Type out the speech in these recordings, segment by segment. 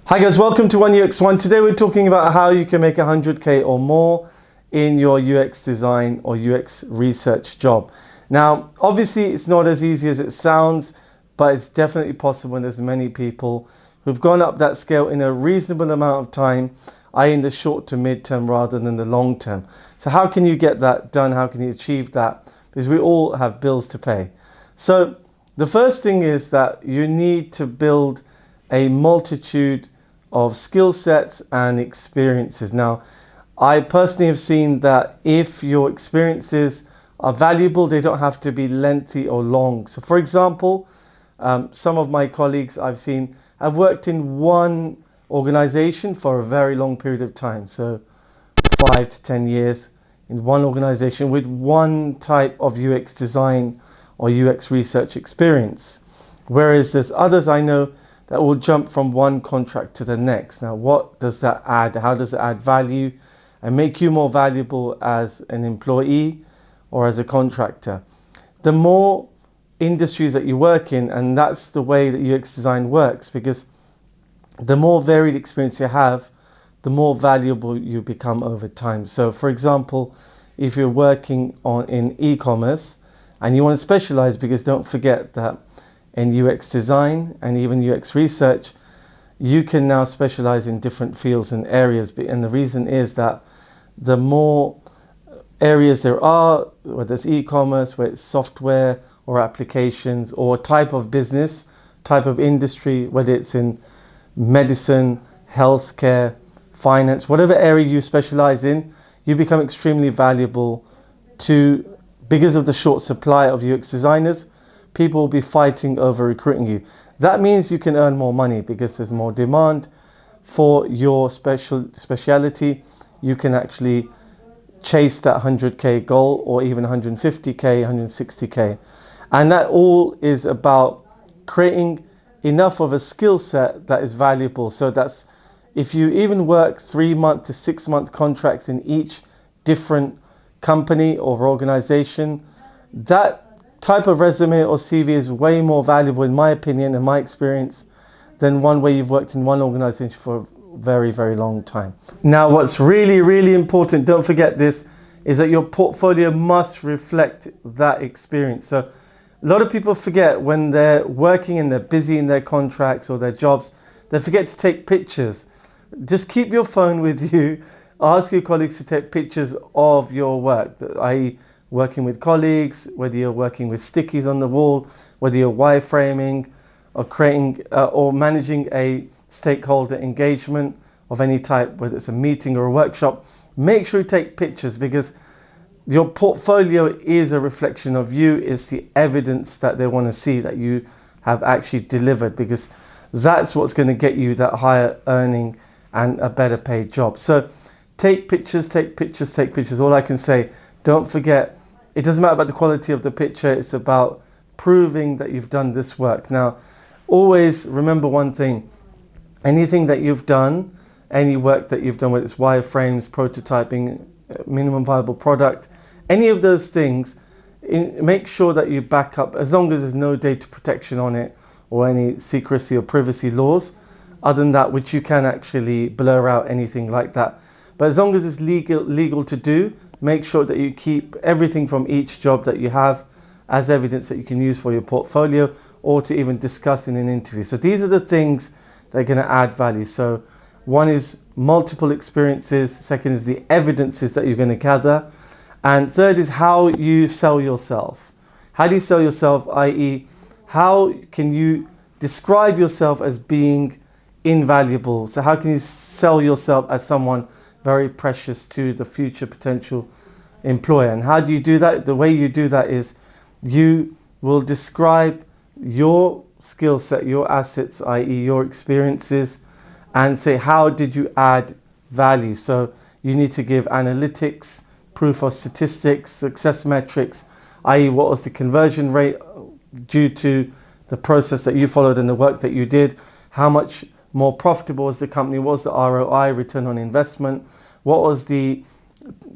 Hi guys, welcome to One UX One. Today we're talking about how you can make 100k or more in your UX design or UX research job. Now, obviously it's not as easy as it sounds, but it's definitely possible, and there's many people who've gone up that scale in a reasonable amount of time, i.e. in the short to mid term rather than the long term. So how can you get that done? How can you achieve that? Because we all have bills to pay. So the first thing is that you need to build a multitude of skill sets and experiences. Now, I personally have seen that if your experiences are valuable, they don't have to be lengthy or long. So for example, some of my colleagues I've seen have worked in one organization for a very long period of time. So 5 to 10 years in one organization with one type of UX design or UX research experience. Whereas there's others I know that will jump from one contract to the next. Now, what does that add? How does it add value and make you more valuable as an employee or as a contractor? The more industries that you work in, and that's the way that UX design works, because the more varied experience you have, the more valuable you become over time. So for example, if you're working in e-commerce and you want to specialize, because don't forget that in UX design and even UX research, you can now specialize in different fields and areas. And the reason is that the more areas there are, whether it's e-commerce, whether it's software or applications or type of business, type of industry, whether it's in medicine, healthcare, finance, whatever area you specialize in, you become extremely valuable because of the short supply of UX designers. People will be fighting over recruiting you. That means you can earn more money because there's more demand for your speciality. You can actually chase that 100k goal or even 150k, 160k. And that all is about creating enough of a skill set that is valuable. So that's, if you even work 3 month to 6 month contracts in each different company or organization, that type of resume or CV is way more valuable, in my opinion and my experience, than one where you've worked in one organization for a very, very long time. Now, what's really, really important, don't forget this, is that your portfolio must reflect that experience. So a lot of people forget when they're working and they're busy in their contracts or their jobs, they forget to take pictures. Just keep your phone with you. Ask your colleagues to take pictures of your work, i.e. working with colleagues, whether you're working with stickies on the wall, whether you're wireframing or creating or managing a stakeholder engagement of any type, whether it's a meeting or a workshop, make sure you take pictures, because your portfolio is a reflection of you. It's the evidence that they want to see that you have actually delivered, because that's what's going to get you that higher earning and a better paid job. So take pictures, take pictures, take pictures. All I can say, don't forget, it doesn't matter about the quality of the picture, it's about proving that you've done this work. Now, always remember one thing, anything that you've done, any work that you've done, whether it's wireframes, prototyping, minimum viable product, any of those things, make sure that you back up, as long as there's no data protection on it or any secrecy or privacy laws. Other than that, which you can actually blur out anything like that. But as long as it's legal to do, make sure that you keep everything from each job that you have as evidence that you can use for your portfolio or to even discuss in an interview. So these are the things that are going to add value. So one is multiple experiences. Second is the evidences that you're going to gather. And third is how you sell yourself. How do you sell yourself, i.e. how can you describe yourself as being invaluable? So how can you sell yourself as someone very precious to the future potential employer? And how do you do that? The way you do that is you will describe your skill set, your assets, i.e. your experiences, and say, how did you add value? So you need to give analytics, proof of statistics, success metrics, i.e. what was the conversion rate due to the process that you followed and the work that you did? How much more profitable was the company? What was the ROI, return on investment? What was the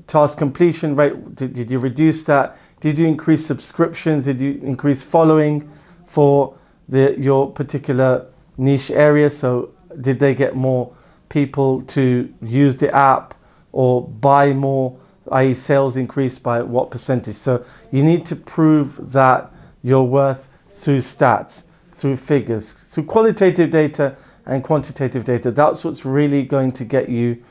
task completion rate? Did you reduce that? Did you increase subscriptions? Did you increase following for your particular niche area? So did they get more people to use the app or buy more, i.e. sales increased by what percentage? So you need to prove that you're worth through stats, through figures, through qualitative data and quantitative data. That's what's really going to get you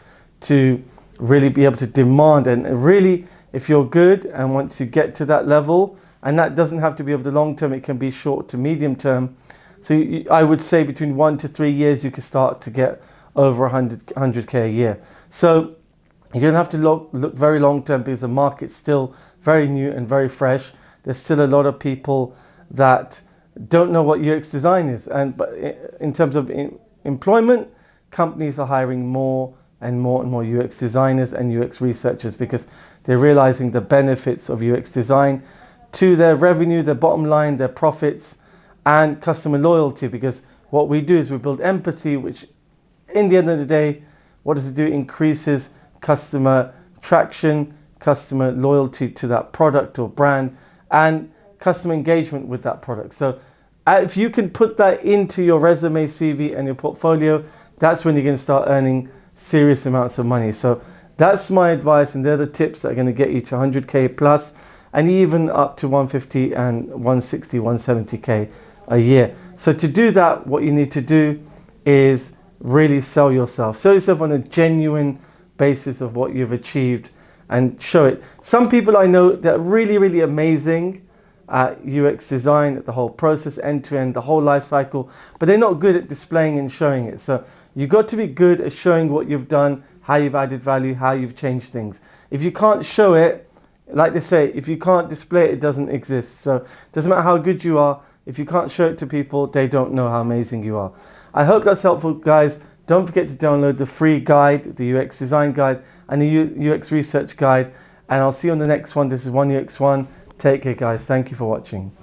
to really be able to demand. And really, if you're good and once you get to that level, and that doesn't have to be over the long term, it can be short to medium term. So I would say between 1 to 3 years, you can start to get over 100K a year. So you don't have to look very long term because the market's still very new and very fresh. There's still a lot of people that don't know what UX design is. But in terms of employment, companies are hiring more and more and more UX designers and UX researchers because they're realizing the benefits of UX design to their revenue, their bottom line, their profits, and customer loyalty. Because what we do is we build empathy, which in the end of the day, what does it do? It increases customer traction, customer loyalty to that product or brand, and customer engagement with that product. So if you can put that into your resume, CV, and your portfolio, that's when you're going to start earning serious amounts of money. So that's my advice, and they're the tips that are going to get you to 100K plus, and even up to 150 and 160, 170K a year. So to do that, what you need to do is really sell yourself. Sell yourself on a genuine basis of what you've achieved and show it. Some people I know that are really, really amazing at UX design, at the whole process, end to end, the whole life cycle, but they're not good at displaying and showing it. So you've got to be good at showing what you've done, how you've added value, how you've changed things. If you can't show it, like they say, if you can't display it, it doesn't exist. So it doesn't matter how good you are, if you can't show it to people, they don't know how amazing you are. I hope that's helpful, guys. Don't forget to download the free guide, the UX design guide and the UX research guide. And I'll see you on the next one. This is 1UX1. Take care, guys. Thank you for watching.